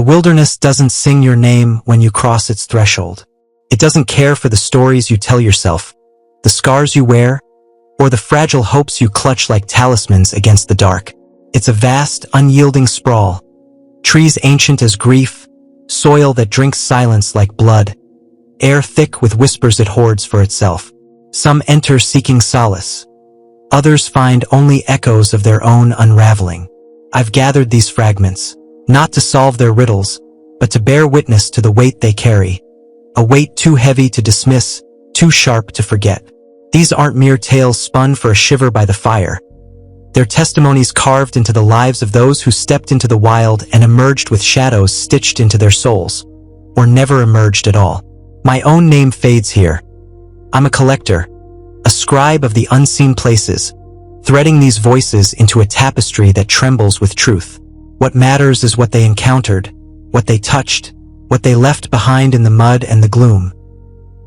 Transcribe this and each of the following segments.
wilderness doesn't sing your name when you cross its threshold. It doesn't care for the stories you tell yourself, the scars you wear, or the fragile hopes you clutch like talismans against the dark. It's a vast, unyielding sprawl. Trees ancient as grief, soil that drinks silence like blood, air thick with whispers it hoards for itself. Some enter seeking solace. Others find only echoes of their own unraveling. I've gathered these fragments, not to solve their riddles, but to bear witness to the weight they carry. A weight too heavy to dismiss, too sharp to forget. These aren't mere tales spun for a shiver by the fire. They're testimonies carved into the lives of those who stepped into the wild and emerged with shadows stitched into their souls, or never emerged at all. My own name fades here. I'm a collector, a scribe of the unseen places, threading these voices into a tapestry that trembles with truth. What matters is what they encountered, what they touched, what they left behind in the mud and the gloom.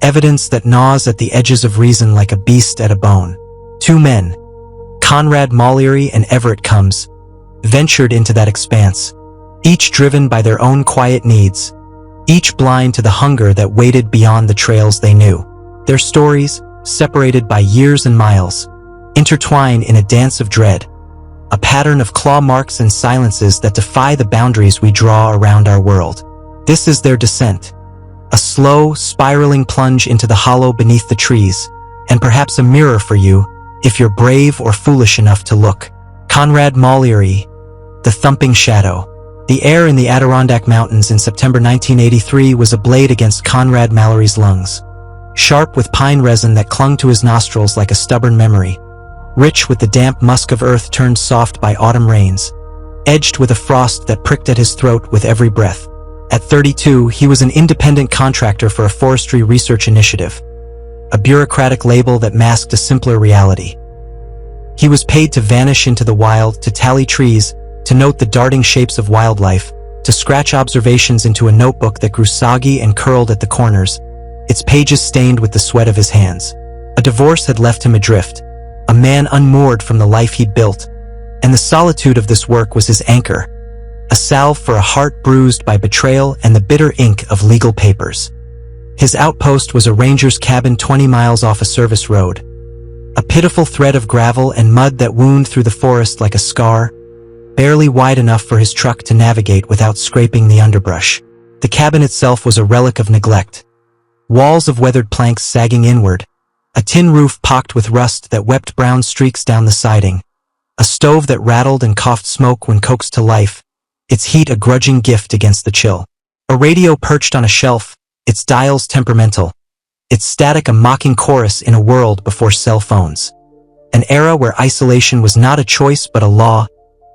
Evidence that gnaws at the edges of reason like a beast at a bone. Two men, Conrad Molière and Everett Combs, ventured into that expanse, each driven by their own quiet needs, each blind to the hunger that waited beyond the trails they knew. Their stories, separated by years and miles, intertwine in a dance of dread, a pattern of claw marks and silences that defy the boundaries we draw around our world. This is their descent, a slow, spiraling plunge into the hollow beneath the trees, and perhaps a mirror for you, if you're brave or foolish enough to look. Conrad Molière, The Thumping Shadow. The air in the Adirondack Mountains in September 1983 was ablaze against Conrad Mallory's lungs, sharp with pine resin that clung to his nostrils like a stubborn memory, rich with the damp musk of earth turned soft by autumn rains, edged with a frost that pricked at his throat with every breath. At 32, he was an independent contractor for a forestry research initiative, a bureaucratic label that masked a simpler reality. He was paid to vanish into the wild, to tally trees, to note the darting shapes of wildlife, to scratch observations into a notebook that grew soggy and curled at the corners, its pages stained with the sweat of his hands. A divorce had left him adrift, a man unmoored from the life he'd built, and the solitude of this work was his anchor, a salve for a heart bruised by betrayal and the bitter ink of legal papers. His outpost was a ranger's cabin 20 miles off a service road, a pitiful thread of gravel and mud that wound through the forest like a scar, barely wide enough for his truck to navigate without scraping the underbrush. The cabin itself was a relic of neglect. Walls of weathered planks sagging inward, a tin roof pocked with rust that wept brown streaks down the siding, a stove that rattled and coughed smoke when coaxed to life, its heat a grudging gift against the chill. A radio perched on a shelf, its dials temperamental, its static a mocking chorus in a world before cell phones. An era where isolation was not a choice but a law,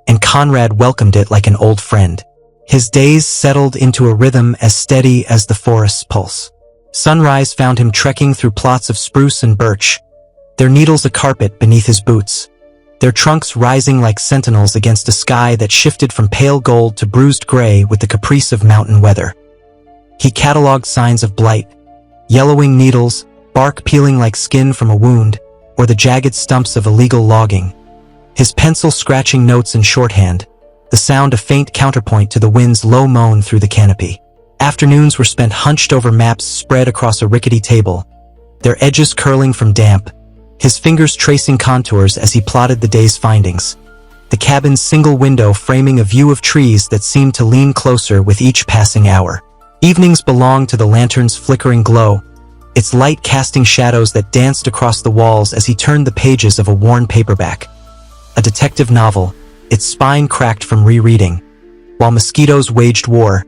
and Conrad welcomed it like an old friend. His days settled into a rhythm as steady as the forest's pulse. Sunrise found him trekking through plots of spruce and birch, their needles a carpet beneath his boots, their trunks rising like sentinels against a sky that shifted from pale gold to bruised gray with the caprice of mountain weather. He cataloged signs of blight, yellowing needles, bark peeling like skin from a wound, or the jagged stumps of illegal logging. His pencil scratching notes in shorthand, the sound a faint counterpoint to the wind's low moan through the canopy. Afternoons were spent hunched over maps spread across a rickety table, their edges curling from damp, his fingers tracing contours as he plotted the day's findings. The cabin's single window framing a view of trees that seemed to lean closer with each passing hour. Evenings belonged to the lantern's flickering glow, its light casting shadows that danced across the walls as he turned the pages of a worn paperback. A detective novel, its spine cracked from rereading. While mosquitoes waged war,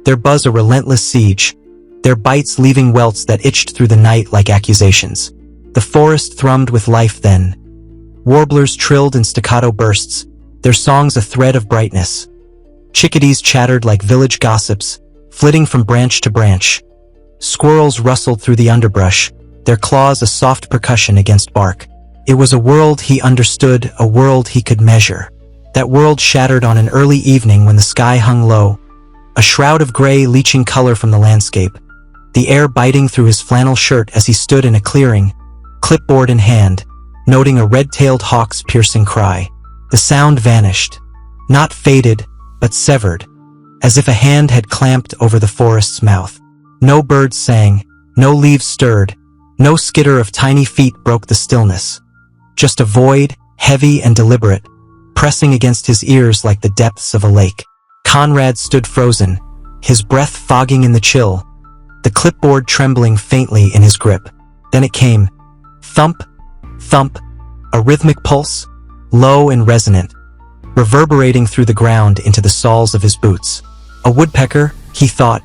their buzz a relentless siege, their bites leaving welts that itched through the night like accusations. The forest thrummed with life then. Warblers trilled in staccato bursts, their songs a thread of brightness. Chickadees chattered like village gossips, flitting from branch to branch. Squirrels rustled through the underbrush, their claws a soft percussion against bark. It was a world he understood, a world he could measure. That world shattered on an early evening when the sky hung low, a shroud of gray leaching color from the landscape, the air biting through his flannel shirt as he stood in a clearing, clipboard in hand, noting a red-tailed hawk's piercing cry. The sound vanished, not faded, but severed, as if a hand had clamped over the forest's mouth. No birds sang, no leaves stirred, no skitter of tiny feet broke the stillness. Just a void, heavy and deliberate, pressing against his ears like the depths of a lake. Conrad stood frozen, his breath fogging in the chill, the clipboard trembling faintly in his grip. Then it came. Thump, thump, a rhythmic pulse, low and resonant, reverberating through the ground into the soles of his boots. A woodpecker, he thought,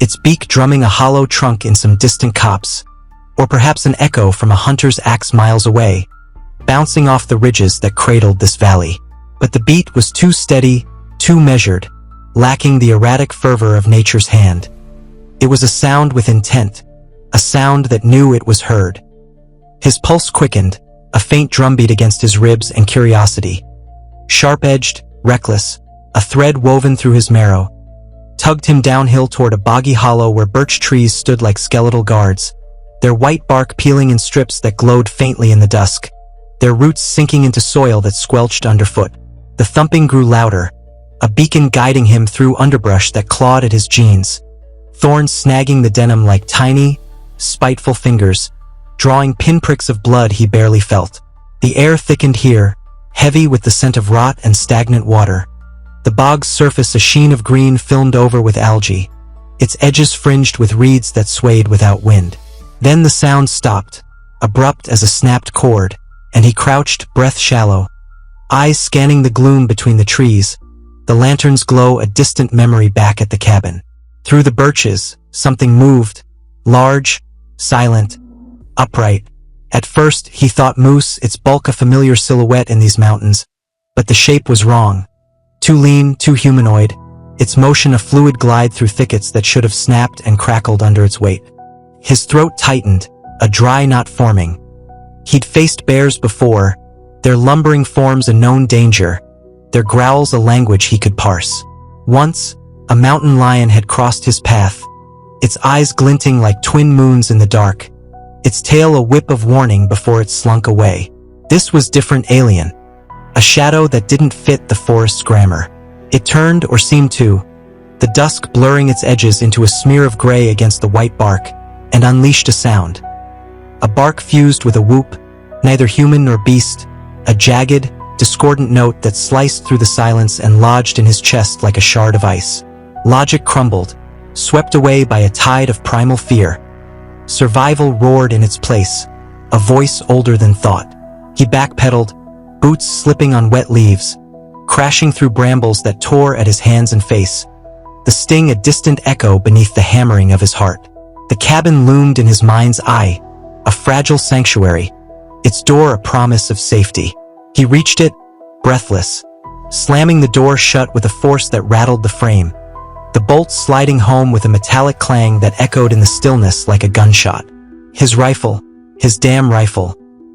its beak drumming a hollow trunk in some distant copse, or perhaps an echo from a hunter's axe miles away, bouncing off the ridges that cradled this valley. But the beat was too steady, too measured, lacking the erratic fervor of nature's hand. It was a sound with intent, a sound that knew it was heard. His pulse quickened, a faint drumbeat against his ribs and curiosity. Sharp-edged, reckless, a thread woven through his marrow, tugged him downhill toward a boggy hollow where birch trees stood like skeletal guards, their white bark peeling in strips that glowed faintly in the dusk, their roots sinking into soil that squelched underfoot. The thumping grew louder, a beacon guiding him through underbrush that clawed at his jeans, thorns snagging the denim like tiny, spiteful fingers, drawing pinpricks of blood he barely felt. The air thickened here, heavy with the scent of rot and stagnant water. The bog's surface a sheen of green filmed over with algae, its edges fringed with reeds that swayed without wind. Then the sound stopped, abrupt as a snapped cord, and he crouched, breath shallow, eyes scanning the gloom between the trees, the lantern's glow a distant memory back at the cabin. Through the birches, something moved, large, silent, upright. At first, he thought moose, its bulk a familiar silhouette in these mountains, but the shape was wrong. Too lean, too humanoid, its motion a fluid glide through thickets that should have snapped and crackled under its weight. His throat tightened, a dry knot forming. He'd faced bears before, their lumbering forms a known danger, their growls a language he could parse. Once, a mountain lion had crossed his path, its eyes glinting like twin moons in the dark, its tail a whip of warning before it slunk away. This was different, alien, a shadow that didn't fit the forest's grammar. It turned, or seemed to, the dusk blurring its edges into a smear of gray against the white bark, and unleashed a sound. A bark fused with a whoop, neither human nor beast, a jagged, discordant note that sliced through the silence and lodged in his chest like a shard of ice. Logic crumbled, swept away by a tide of primal fear. Survival roared in its place, a voice older than thought. He backpedaled, boots slipping on wet leaves, crashing through brambles that tore at his hands and face, the sting a distant echo beneath the hammering of his heart. The cabin loomed in his mind's eye, a fragile sanctuary, its door a promise of safety. He reached it, breathless, slamming the door shut with a force that rattled the frame, the bolts sliding home with a metallic clang that echoed in the stillness like a gunshot. His rifle, his damn rifle,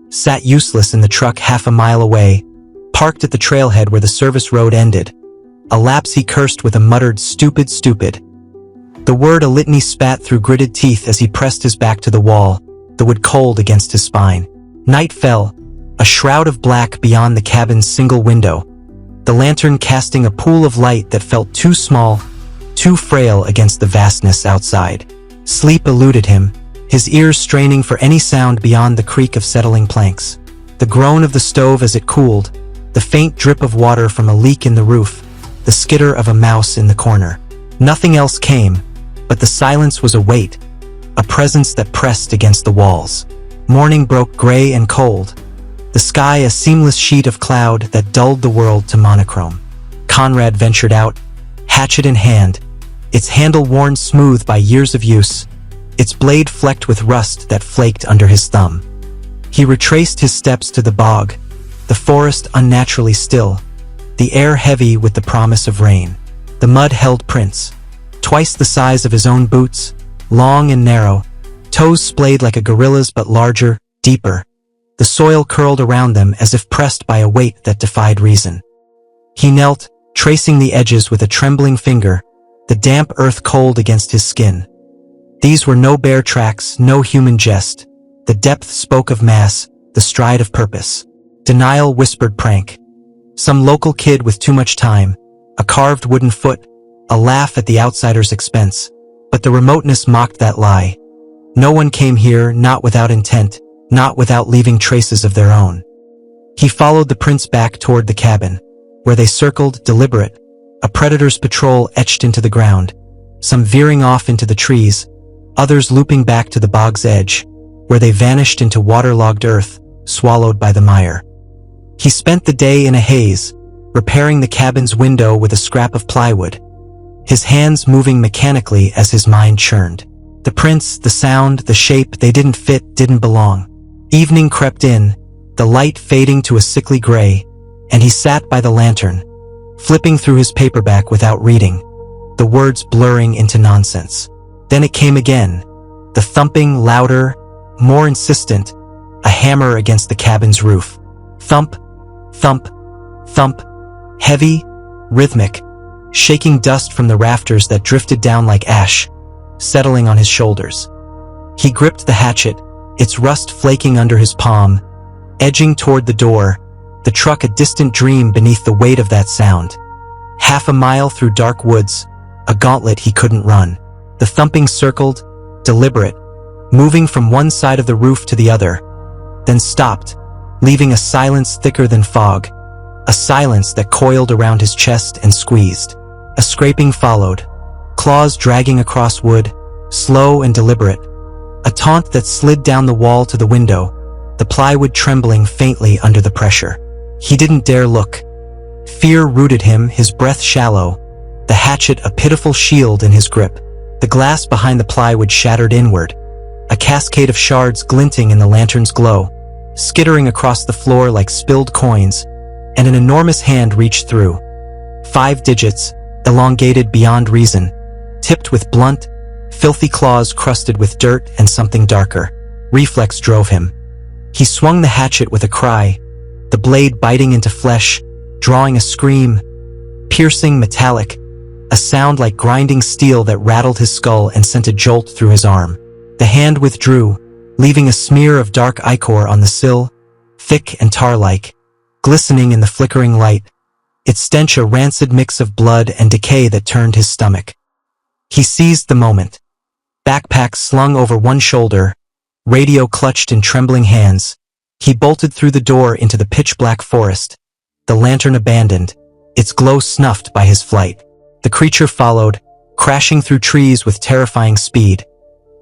sat useless in the truck half a mile away, parked at the trailhead where the service road ended, a lapse he cursed with a muttered "stupid, stupid." The word a litany spat through gritted teeth as he pressed his back to the wall, the wood cold against his spine. Night fell, a shroud of black beyond the cabin's single window, the lantern casting a pool of light that felt too small, too frail against the vastness outside. Sleep eluded him, his ears straining for any sound beyond the creak of settling planks, the groan of the stove as it cooled, the faint drip of water from a leak in the roof, the skitter of a mouse in the corner. Nothing else came, but the silence was a weight, a presence that pressed against the walls. Morning broke gray and cold, the sky a seamless sheet of cloud that dulled the world to monochrome. Conrad ventured out, hatchet in hand, its handle worn smooth by years of use, its blade flecked with rust that flaked under his thumb. He retraced his steps to the bog, the forest unnaturally still, the air heavy with the promise of rain. The mud held prints, twice the size of his own boots, long and narrow, toes splayed like a gorilla's but larger, deeper. The soil curled around them as if pressed by a weight that defied reason. He knelt, tracing the edges with a trembling finger, the damp earth cold against his skin. These were no bear tracks, no human jest. The depth spoke of mass, the stride of purpose. Denial whispered prank. Some local kid with too much time, a carved wooden foot, a laugh at the outsider's expense. But the remoteness mocked that lie. No one came here, not without intent, not without leaving traces of their own. He followed the prince back toward the cabin, where they circled, deliberate, a predator's patrol etched into the ground, some veering off into the trees, others looping back to the bog's edge, where they vanished into waterlogged earth, swallowed by the mire. He spent the day in a haze, repairing the cabin's window with a scrap of plywood, his hands moving mechanically as his mind churned. The prince, the sound, the shape, they didn't fit, didn't belong. Evening crept in, the light fading to a sickly gray, and he sat by the lantern, flipping through his paperback without reading, the words blurring into nonsense. Then it came again, the thumping, louder, more insistent, a hammer against the cabin's roof. Thump, thump, thump, heavy, rhythmic, shaking dust from the rafters that drifted down like ash, settling on his shoulders. He gripped the hatchet, its rust flaking under his palm, edging toward the door, the truck a distant dream beneath the weight of that sound. Half a mile through dark woods, a gauntlet he couldn't run. The thumping circled, deliberate, moving from one side of the roof to the other, then stopped, leaving a silence thicker than fog, a silence that coiled around his chest and squeezed. A scraping followed, claws dragging across wood, slow and deliberate, a taunt that slid down the wall to the window, the plywood trembling faintly under the pressure. He didn't dare look. Fear rooted him, his breath shallow, the hatchet a pitiful shield in his grip. The glass behind the plywood shattered inward, a cascade of shards glinting in the lantern's glow, skittering across the floor like spilled coins, and an enormous hand reached through. 5 digits, elongated beyond reason, tipped with blunt, filthy claws crusted with dirt and something darker. Reflex drove him. He swung the hatchet with a cry, the blade biting into flesh, drawing a scream, piercing, metallic, a sound like grinding steel that rattled his skull and sent a jolt through his arm. The hand withdrew, leaving a smear of dark ichor on the sill, thick and tar-like, glistening in the flickering light, its stench a rancid mix of blood and decay that turned his stomach. He seized the moment. Backpack slung over one shoulder, radio clutched in trembling hands, he bolted through the door into the pitch-black forest, the lantern abandoned, its glow snuffed by his flight. The creature followed, crashing through trees with terrifying speed,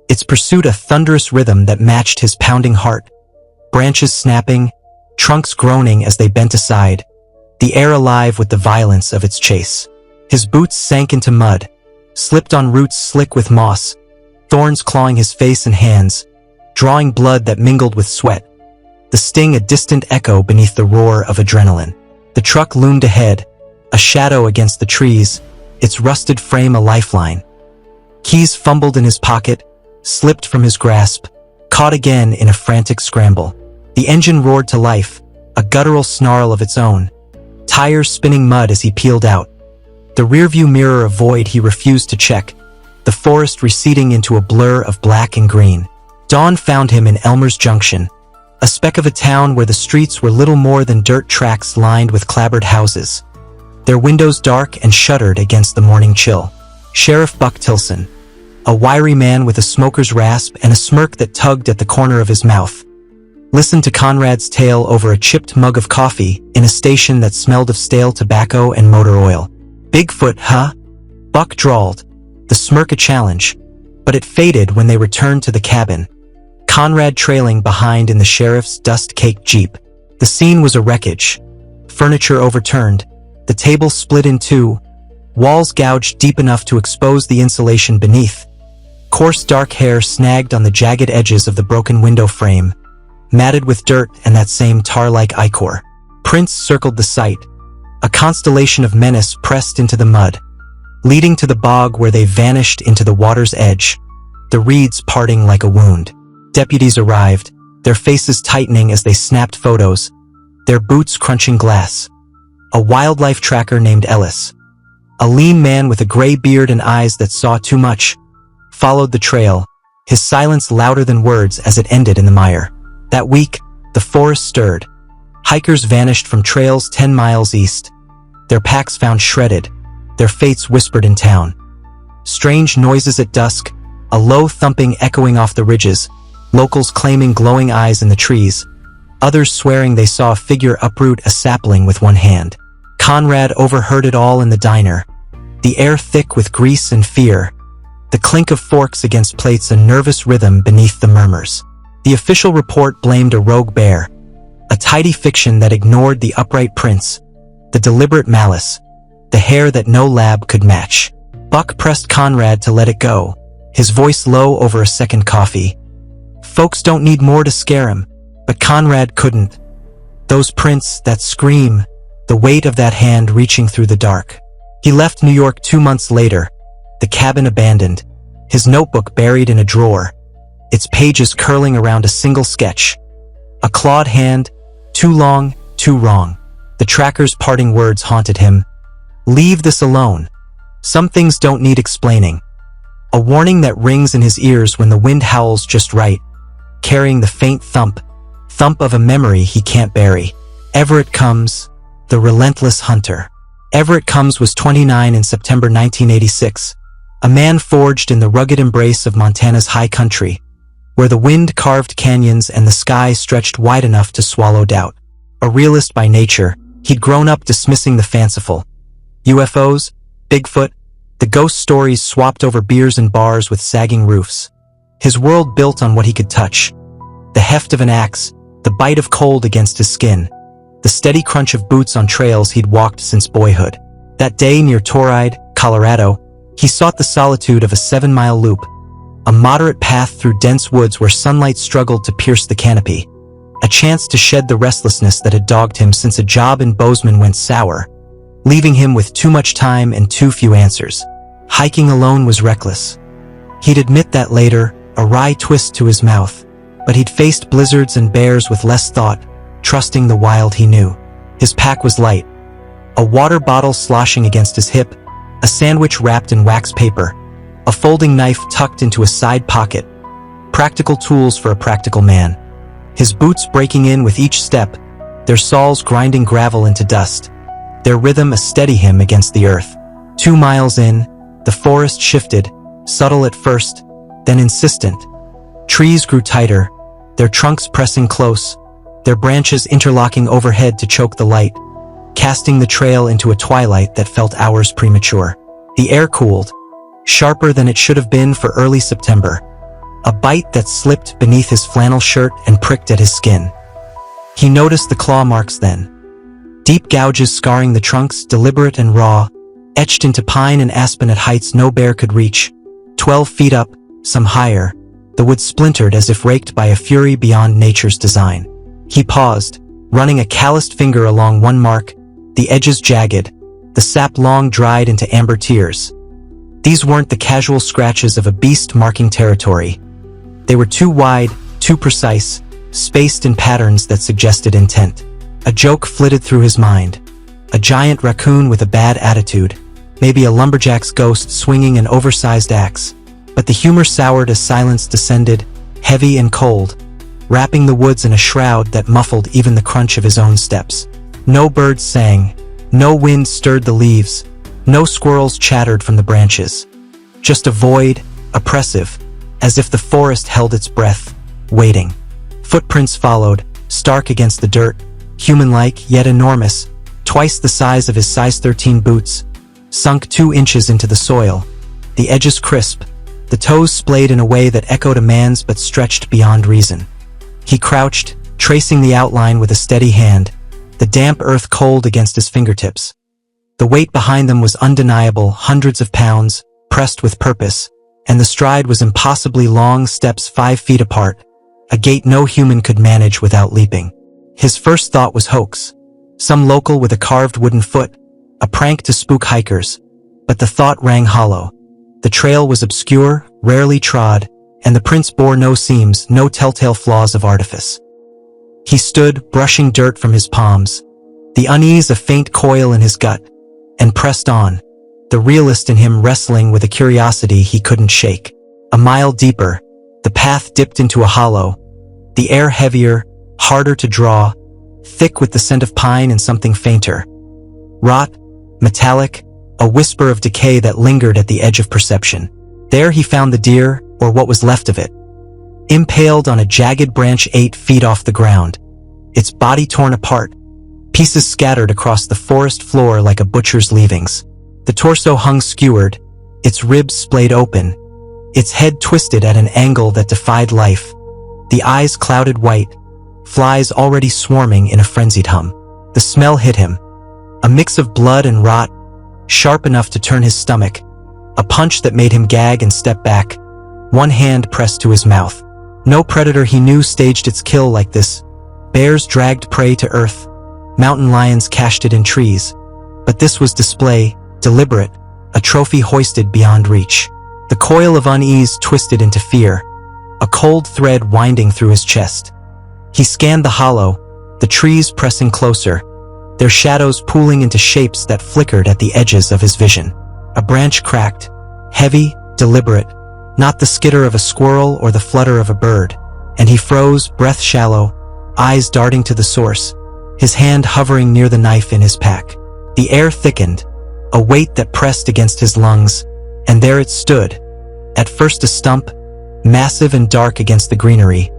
its pursuit a thunderous rhythm that matched his pounding heart, branches snapping, trunks groaning as they bent aside, the air alive with the violence of its chase. His boots sank into mud, slipped on roots slick with moss, thorns clawing his face and hands, drawing blood that mingled with sweat, the sting a distant echo beneath the roar of adrenaline. The truck loomed ahead, a shadow against the trees, its rusted frame a lifeline. Keys fumbled in his pocket, slipped from his grasp, caught again in a frantic scramble. The engine roared to life, a guttural snarl of its own, tires spinning mud as he peeled out. The rearview mirror a void he refused to check, the forest receding into a blur of black and green. Dawn found him in Elmer's Junction, a speck of a town where the streets were little more than dirt tracks lined with clapboard houses, their windows dark and shuttered against the morning chill. Sheriff Buck Tilson, a wiry man with a smoker's rasp and a smirk that tugged at the corner of his mouth, listened to Conrad's tale over a chipped mug of coffee in a station that smelled of stale tobacco and motor oil. Bigfoot, huh? Buck drawled, the smirk a challenge, but it faded when they returned to the cabin, Conrad trailing behind in the sheriff's dust-caked jeep. The scene was a wreckage. Furniture overturned, the table split in two, walls gouged deep enough to expose the insulation beneath. Coarse dark hair snagged on the jagged edges of the broken window frame, matted with dirt and that same tar-like ichor. Prince circled the site, a constellation of menace pressed into the mud, leading to the bog where they vanished into the water's edge, the reeds parting like a wound. Deputies arrived, their faces tightening as they snapped photos, their boots crunching glass. A wildlife tracker named Ellis, a lean man with a gray beard and eyes that saw too much, followed the trail, his silence louder than words as it ended in the mire. That week, the forest stirred. Hikers vanished from trails 10 miles east, their packs found shredded, their fates whispered in town. Strange noises at dusk, a low thumping echoing off the ridges, locals claiming glowing eyes in the trees, others swearing they saw a figure uproot a sapling with one hand. Conrad overheard it all in the diner, the air thick with grease and fear, the clink of forks against plates a nervous rhythm beneath the murmurs. The official report blamed a rogue bear, a tidy fiction that ignored the upright prince, the deliberate malice, the hair that no lab could match. Buck pressed Conrad to let it go, his voice low over a second coffee. Folks don't need more to scare him, but Conrad couldn't. Those prints, that scream, the weight of that hand reaching through the dark. He left New York 2 months later, the cabin abandoned, his notebook buried in a drawer, its pages curling around a single sketch. A clawed hand, too long, too wrong. The tracker's parting words haunted him. Leave this alone. Some things don't need explaining. A warning that rings in his ears when the wind howls just right, carrying the faint thump of a memory he can't bury. Everett Combs, the relentless hunter. Everett Combs was 29 in September 1986, a man forged in the rugged embrace of Montana's high country, where the wind carved canyons and the sky stretched wide enough to swallow doubt. A realist by nature, he'd grown up dismissing the fanciful. UFOs, Bigfoot, the ghost stories swapped over beers and bars with sagging roofs. His world built on what he could touch. The heft of an axe, the bite of cold against his skin, the steady crunch of boots on trails he'd walked since boyhood. That day near Torride, Colorado, he sought the solitude of a 7-mile loop, a moderate path through dense woods where sunlight struggled to pierce the canopy, a chance to shed the restlessness that had dogged him since a job in Bozeman went sour, leaving him with too much time and too few answers. Hiking alone was reckless. He'd admit that later, a wry twist to his mouth, but he'd faced blizzards and bears with less thought, trusting the wild he knew. His pack was light, a water bottle sloshing against his hip, a sandwich wrapped in wax paper, a folding knife tucked into a side pocket, practical tools for a practical man. His boots breaking in with each step, their soles grinding gravel into dust, their rhythm a steady hymn against the earth. 2 miles in, the forest shifted, subtle at first, then insistent. Trees grew tighter, their trunks pressing close, their branches interlocking overhead to choke the light, casting the trail into a twilight that felt hours premature. The air cooled, sharper than it should have been for early September, a bite that slipped beneath his flannel shirt and pricked at his skin. He noticed the claw marks then, deep gouges scarring the trunks, deliberate and raw, etched into pine and aspen at heights no bear could reach. 12 feet up, some higher, the wood splintered as if raked by a fury beyond nature's design. He paused, running a calloused finger along one mark, the edges jagged, the sap long dried into amber tears. These weren't the casual scratches of a beast marking territory. They were too wide, too precise, spaced in patterns that suggested intent. A joke flitted through his mind. A giant raccoon with a bad attitude, maybe a lumberjack's ghost swinging an oversized axe. But the humor soured as silence descended, heavy and cold, wrapping the woods in a shroud that muffled even the crunch of his own steps. No birds sang, no wind stirred the leaves, no squirrels chattered from the branches. Just a void, oppressive, as if the forest held its breath, waiting. Footprints followed, stark against the dirt, human-like yet enormous, twice the size of his size 13 boots, sunk 2 inches into the soil, the edges crisp, the toes splayed in a way that echoed a man's but stretched beyond reason. He crouched, tracing the outline with a steady hand, the damp earth cold against his fingertips. The weight behind them was undeniable, hundreds of pounds, pressed with purpose, and the stride was impossibly long, steps 5 feet apart, a gait no human could manage without leaping. His first thought was hoax, some local with a carved wooden foot, a prank to spook hikers, but the thought rang hollow. The trail was obscure, rarely trod, and the prints bore no seams, no telltale flaws of artifice. He stood, brushing dirt from his palms, the unease a faint coil in his gut, and pressed on, the realist in him wrestling with a curiosity he couldn't shake. A mile deeper, the path dipped into a hollow, the air heavier, harder to draw, thick with the scent of pine and something fainter. Rot, metallic, a whisper of decay that lingered at the edge of perception. There he found the deer, or what was left of it, impaled on a jagged branch 8 feet off the ground, its body torn apart, pieces scattered across the forest floor like a butcher's leavings. The torso hung skewered, its ribs splayed open, its head twisted at an angle that defied life, the eyes clouded white, flies already swarming in a frenzied hum. The smell hit him, a mix of blood and rot, sharp enough to turn his stomach, a punch that made him gag and step back, one hand pressed to his mouth. No predator he knew staged its kill like this. Bears dragged prey to earth, mountain lions cached it in trees, but this was display, deliberate, a trophy hoisted beyond reach. The coil of unease twisted into fear, a cold thread winding through his chest. He scanned the hollow, the trees pressing closer, their shadows pooling into shapes that flickered at the edges of his vision. A branch cracked, heavy, deliberate, not the skitter of a squirrel or the flutter of a bird, and he froze, breath shallow, eyes darting to the source, his hand hovering near the knife in his pack. The air thickened, a weight that pressed against his lungs, and there it stood, at first a stump, massive and dark against the greenery,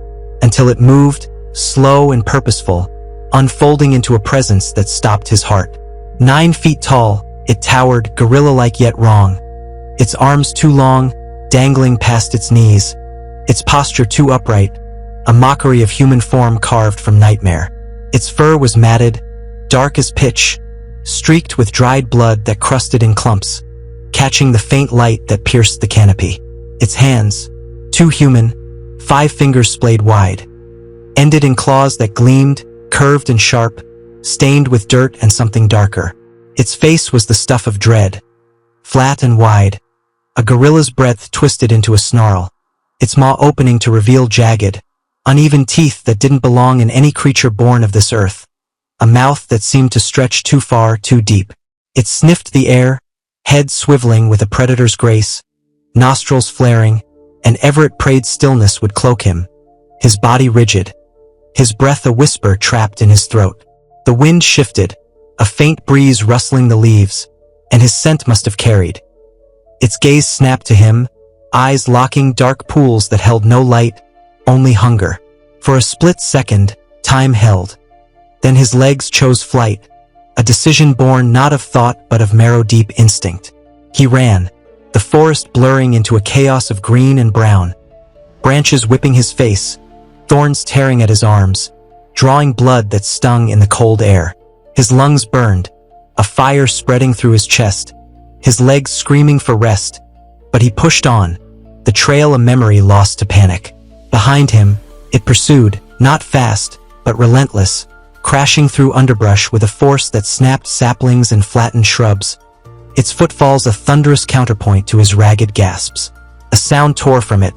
until it moved, slow and purposeful, unfolding into a presence that stopped his heart. 9 feet tall, it towered, gorilla-like yet wrong, its arms too long, dangling past its knees, its posture too upright, a mockery of human form carved from nightmare. Its fur was matted, dark as pitch, streaked with dried blood that crusted in clumps, catching the faint light that pierced the canopy. Its hands, too human, 5 fingers splayed wide, ended in claws that gleamed, curved and sharp, stained with dirt and something darker. Its face was the stuff of dread, flat and wide, a gorilla's breath twisted into a snarl, its maw opening to reveal jagged, uneven teeth that didn't belong in any creature born of this earth, a mouth that seemed to stretch too far, too deep. It sniffed the air, head swiveling with a predator's grace, nostrils flaring, and ever it prayed stillness would cloak him, his body rigid, his breath a whisper trapped in his throat. The wind shifted, a faint breeze rustling the leaves, and his scent must have carried. Its gaze snapped to him, eyes locking dark pools that held no light, only hunger. For a split second, time held. Then his legs chose flight, a decision born not of thought but of marrow-deep instinct. He ran, the forest blurring into a chaos of green and brown, branches whipping his face, thorns tearing at his arms, drawing blood that stung in the cold air. His lungs burned, a fire spreading through his chest, his legs screaming for rest, but he pushed on, the trail a memory lost to panic. Behind him, it pursued, not fast, but relentless, crashing through underbrush with a force that snapped saplings and flattened shrubs, its footfalls a thunderous counterpoint to his ragged gasps. A sound tore from it,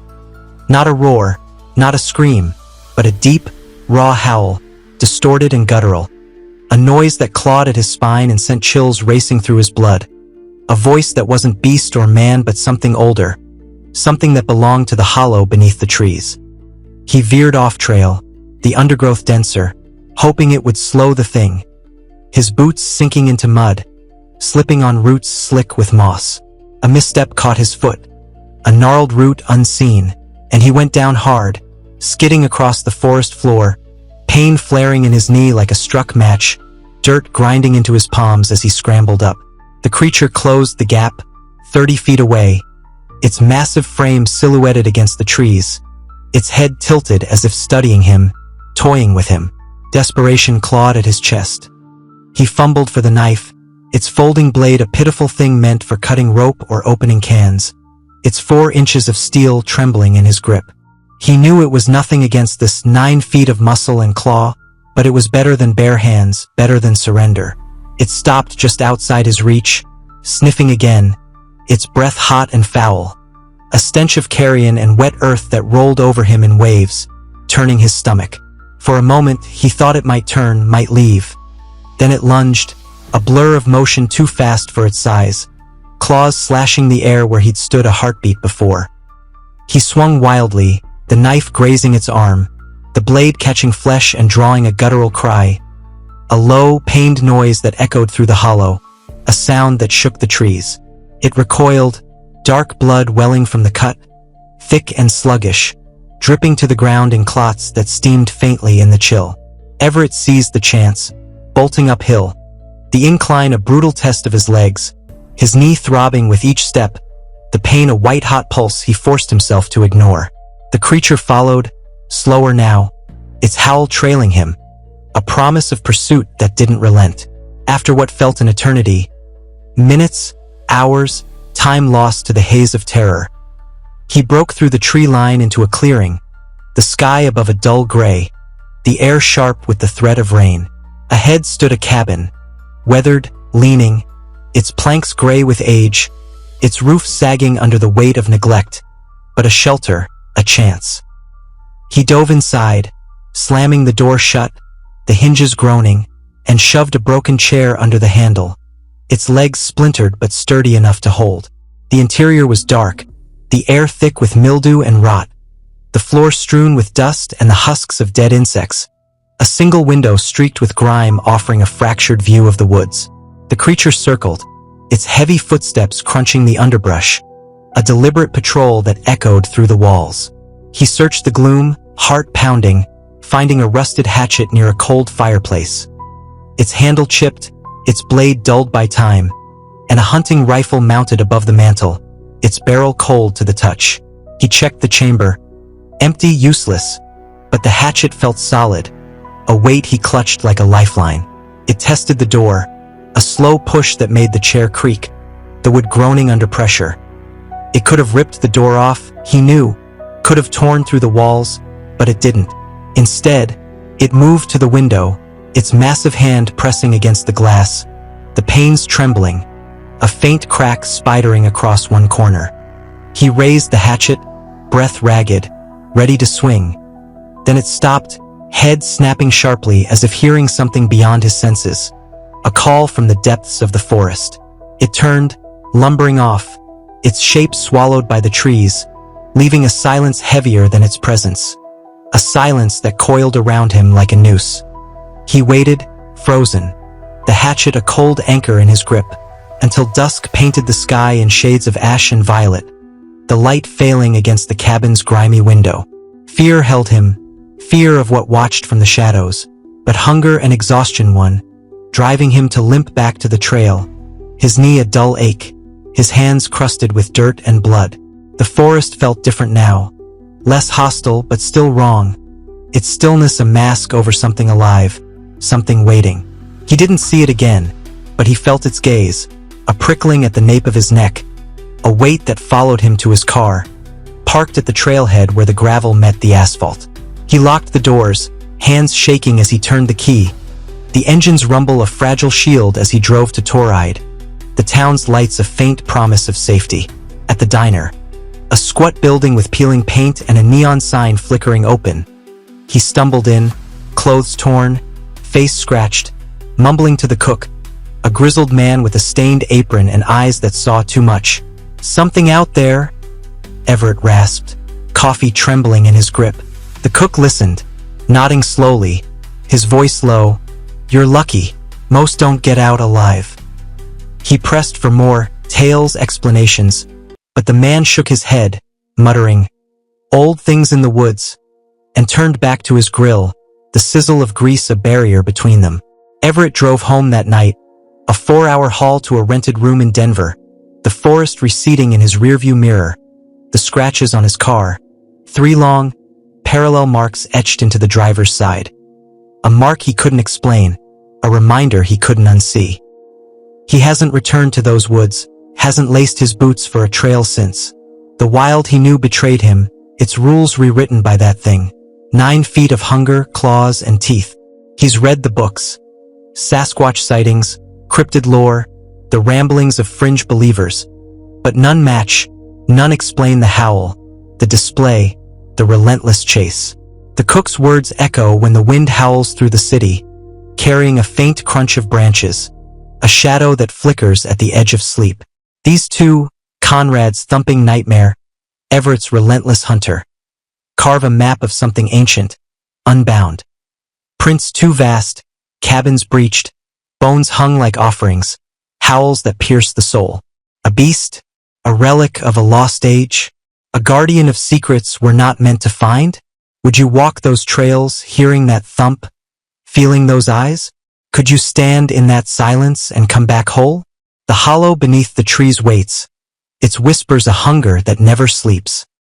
not a roar, not a scream, but a deep, raw howl, distorted and guttural, a noise that clawed at his spine and sent chills racing through his blood, a voice that wasn't beast or man but something older, something that belonged to the hollow beneath the trees. He veered off trail, the undergrowth denser, hoping it would slow the thing, his boots sinking into mud, slipping on roots slick with moss. A misstep caught his foot, a gnarled root unseen, and he went down hard, skidding across the forest floor, pain flaring in his knee like a struck match, dirt grinding into his palms as he scrambled up. The creature closed the gap, 30 feet away, its massive frame silhouetted against the trees, its head tilted as if studying him, toying with him. Desperation clawed at his chest. He fumbled for the knife, its folding blade a pitiful thing meant for cutting rope or opening cans, its 4 inches of steel trembling in his grip. He knew it was nothing against this 9 feet of muscle and claw, but it was better than bare hands, better than surrender. It stopped just outside his reach, sniffing again, its breath hot and foul, a stench of carrion and wet earth that rolled over him in waves, turning his stomach. For a moment, he thought it might turn, might leave. Then it lunged, a blur of motion too fast for its size, claws slashing the air where he'd stood a heartbeat before. He swung wildly, the knife grazing its arm, the blade catching flesh and drawing a guttural cry, a low, pained noise that echoed through the hollow. a sound that shook the trees. It recoiled, dark blood welling from the cut, thick and sluggish, dripping to the ground in clots that steamed faintly in the chill. Everett seized the chance, bolting uphill, the incline a brutal test of his legs, his knee throbbing with each step, the pain a white-hot pulse he forced himself to ignore. The creature followed, slower now, its howl trailing him, a promise of pursuit that didn't relent. After what felt an eternity, minutes, hours, time lost to the haze of terror, he broke through the tree line into a clearing, the sky above a dull gray, the air sharp with the threat of rain. Ahead stood a cabin, weathered, leaning, its planks gray with age, its roof sagging under the weight of neglect, but a shelter, a chance. He dove inside, slamming the door shut, the hinges groaning, and shoved a broken chair under the handle, its legs splintered but sturdy enough to hold. The interior was dark, the air thick with mildew and rot, the floor strewn with dust and the husks of dead insects, a single window streaked with grime offering a fractured view of the woods. The creature circled, its heavy footsteps crunching the underbrush, a deliberate patrol that echoed through the walls. He searched the gloom, heart pounding, finding a rusted hatchet near a cold fireplace, its handle chipped, its blade dulled by time, and a hunting rifle mounted above the mantel, its barrel cold to the touch. He checked the chamber, empty, useless, but the hatchet felt solid, a weight he clutched like a lifeline. It tested the door, a slow push that made the chair creak, the wood groaning under pressure. It could have ripped the door off, he knew, could have torn through the walls, but it didn't. Instead, it moved to the window, its massive hand pressing against the glass, the panes trembling, a faint crack spidering across one corner. He raised the hatchet, breath ragged, ready to swing. Then it stopped, head snapping sharply as if hearing something beyond his senses, a call from the depths of the forest. It turned, lumbering off, its shape swallowed by the trees, leaving a silence heavier than its presence, a silence that coiled around him like a noose. He waited, frozen, the hatchet a cold anchor in his grip, until dusk painted the sky in shades of ash and violet, the light failing against the cabin's grimy window. Fear held him, fear of what watched from the shadows, but hunger and exhaustion won, driving him to limp back to the trail, his knee a dull ache, his hands crusted with dirt and blood. The forest felt different now, less hostile but still wrong, its stillness a mask over something alive, something waiting. He didn't see it again, but he felt its gaze, a prickling at the nape of his neck, a weight that followed him to his car, parked at the trailhead where the gravel met the asphalt. He locked the doors, hands shaking as he turned the key, the engine's rumble a fragile shield as he drove to Toride, the town's lights a faint promise of safety. At the diner, a squat building with peeling paint and a neon sign flickering open. He stumbled in, clothes torn, face scratched, mumbling to the cook, a grizzled man with a stained apron and eyes that saw too much. "Something out there?" Everett rasped, coffee trembling in his grip. The cook listened, nodding slowly, his voice low. "You're lucky. Most don't get out alive." He pressed for more, tales, explanations, but the man shook his head, muttering, "Old things in the woods," and turned back to his grill, the sizzle of grease a barrier between them. Everett drove home that night, a 4-hour haul to a rented room in Denver, the forest receding in his rearview mirror, the scratches on his car, 3 long, parallel marks etched into the driver's side. A mark he couldn't explain, a reminder he couldn't unsee. He hasn't returned to those woods, hasn't laced his boots for a trail since. The wild he knew betrayed him, its rules rewritten by that thing. 9 feet of hunger, claws, and teeth. He's read the books. Sasquatch sightings, cryptid lore, the ramblings of fringe believers. But none match, none explain the howl, the display, the relentless chase. The cook's words echo when the wind howls through the city, carrying a faint crunch of branches, a shadow that flickers at the edge of sleep. These two, Conrad's thumping nightmare, Everett's relentless hunter, carve a map of something ancient, unbound. Prints too vast, cabins breached, bones hung like offerings, howls that pierce the soul. A beast? A relic of a lost age? A guardian of secrets we're not meant to find? Would you walk those trails, hearing that thump, feeling those eyes? Could you stand in that silence and come back whole? The hollow beneath the trees waits. Its whispers a hunger that never sleeps.